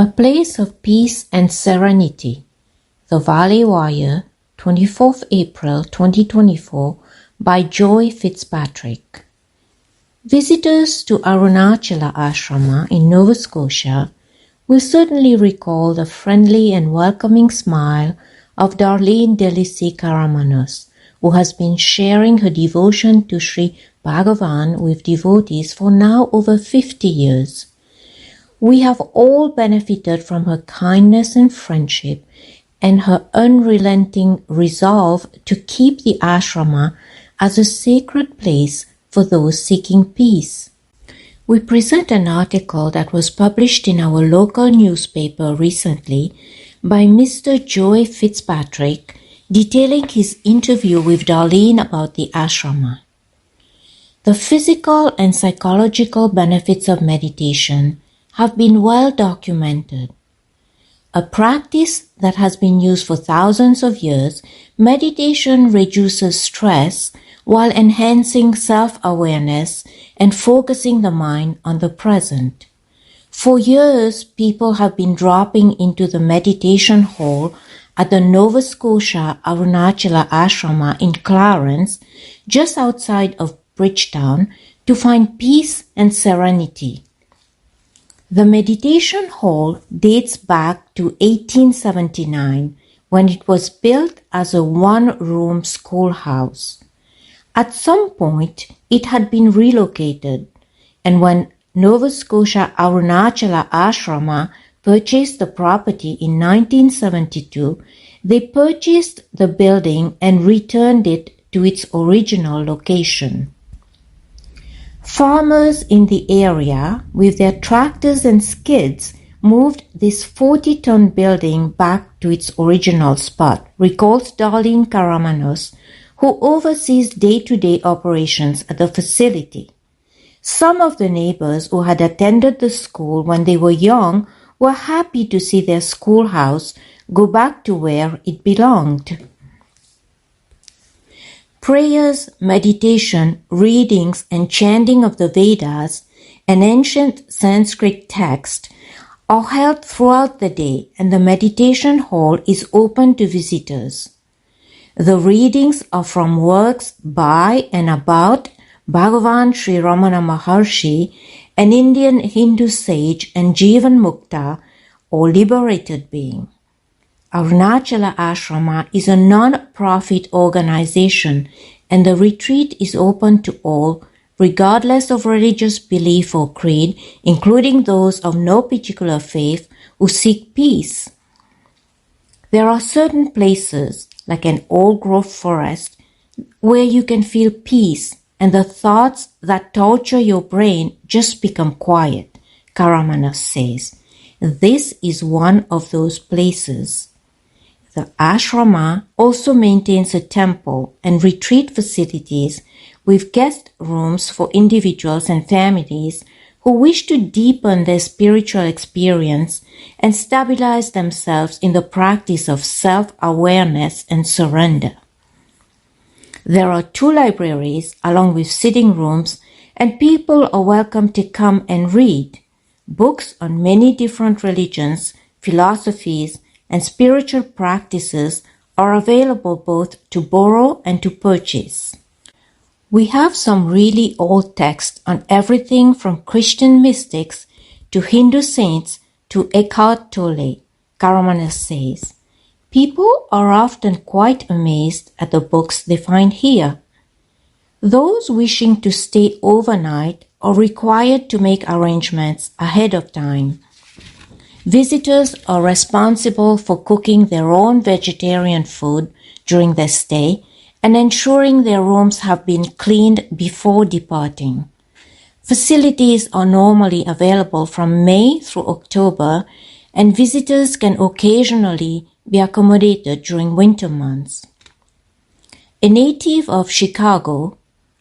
A Place of Peace and Serenity. The Valley Wire, 24th April 2024 by Joey Fitzpatrick. Visitors to Arunachala Ashrama in Nova Scotia will certainly recall the friendly and welcoming smile of Darlene Delisi Karamanos, who has been sharing her devotion to Sri Bhagavan with devotees for now over 50 years. We have all benefited from her kindness and friendship and her unrelenting resolve to keep the ashrama as a sacred place for those seeking peace. We present an article that was published in our local newspaper recently by Mr.Joey Fitzpatrick, detailing his interview with Darlene about the ashrama. The physical and psychological benefits of meditation have been well documented. A practice that has been used for thousands of years, meditation reduces stress while enhancing self-awareness and focusing the mind on the present. For years, people have been dropping into the meditation hall at the Nova Scotia Arunachala Ashrama in Clarence, just outside of Bridgetown, to find peace and serenity. The meditation hall dates back to 1879, when it was built as a one-room schoolhouse. At some point, it had been relocated, and when Nova Scotia Arunachala Ashrama purchased the property in 1972, they purchased the building and returned it to its original location. Farmers in the area, with their tractors and skids, moved this 40-ton building back to its original spot, recalls Darlene Karamanos, who oversees day-to-day operations at the facility. Some of the neighbors who had attended the school when they were young were happy to see their schoolhouse go back to where it belonged. Prayers, meditation, readings, and chanting of the Vedas, an ancient Sanskrit text, are held throughout the day, and the meditation hall is open to visitors. The readings are from works by and about Bhagavan Sri Ramana Maharshi, an Indian Hindu sage and Jivan Mukta, or liberated being. Arunachala Ashrama is a non-profit organization, and the retreat is open to all, regardless of religious belief or creed, including those of no particular faith who seek peace. There are certain places, like an old-growth forest, where you can feel peace and the thoughts that torture your brain just become quiet, Karamanos says. This is one of those places. The ashrama also maintains a temple and retreat facilities with guest rooms for individuals and families who wish to deepen their spiritual experience and stabilize themselves in the practice of self-awareness and surrender. There are 2 libraries along with sitting rooms, and people are welcome to come and read. Books on many different religions, philosophies, and spiritual practices are available both to borrow and to purchase. We have some really old texts on everything from Christian mystics to Hindu saints to Eckhart Tolle, Karamanos says. People are often quite amazed at the books they find here. Those wishing to stay overnight are required to make arrangements ahead of time. Visitors are responsible for cooking their own vegetarian food during their stay and ensuring their rooms have been cleaned before departing. Facilities are normally available from May through October, and visitors can occasionally be accommodated during winter months. A native of Chicago,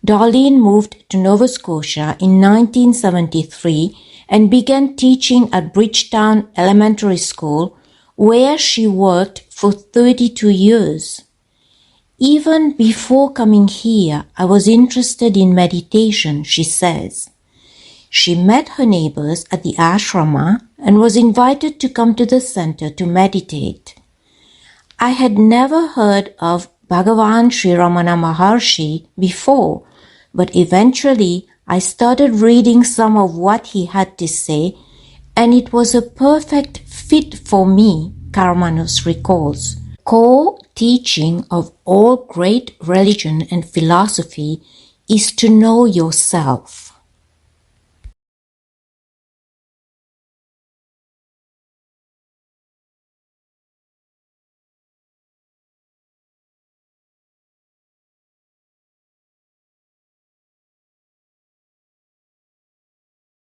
Darlene moved to Nova Scotia in 1973 and began teaching at Bridgetown Elementary School, where she worked for 32 years. Even before coming here, I was interested in meditation, she says. She met her neighbors at the ashrama and was invited to come to the center to meditate. I had never heard of Bhagavan Sri Ramana Maharshi before, but eventually I started reading some of what he had to say, and it was a perfect fit for me, Karamanos recalls. Core teaching of all great religion and philosophy is to know yourself.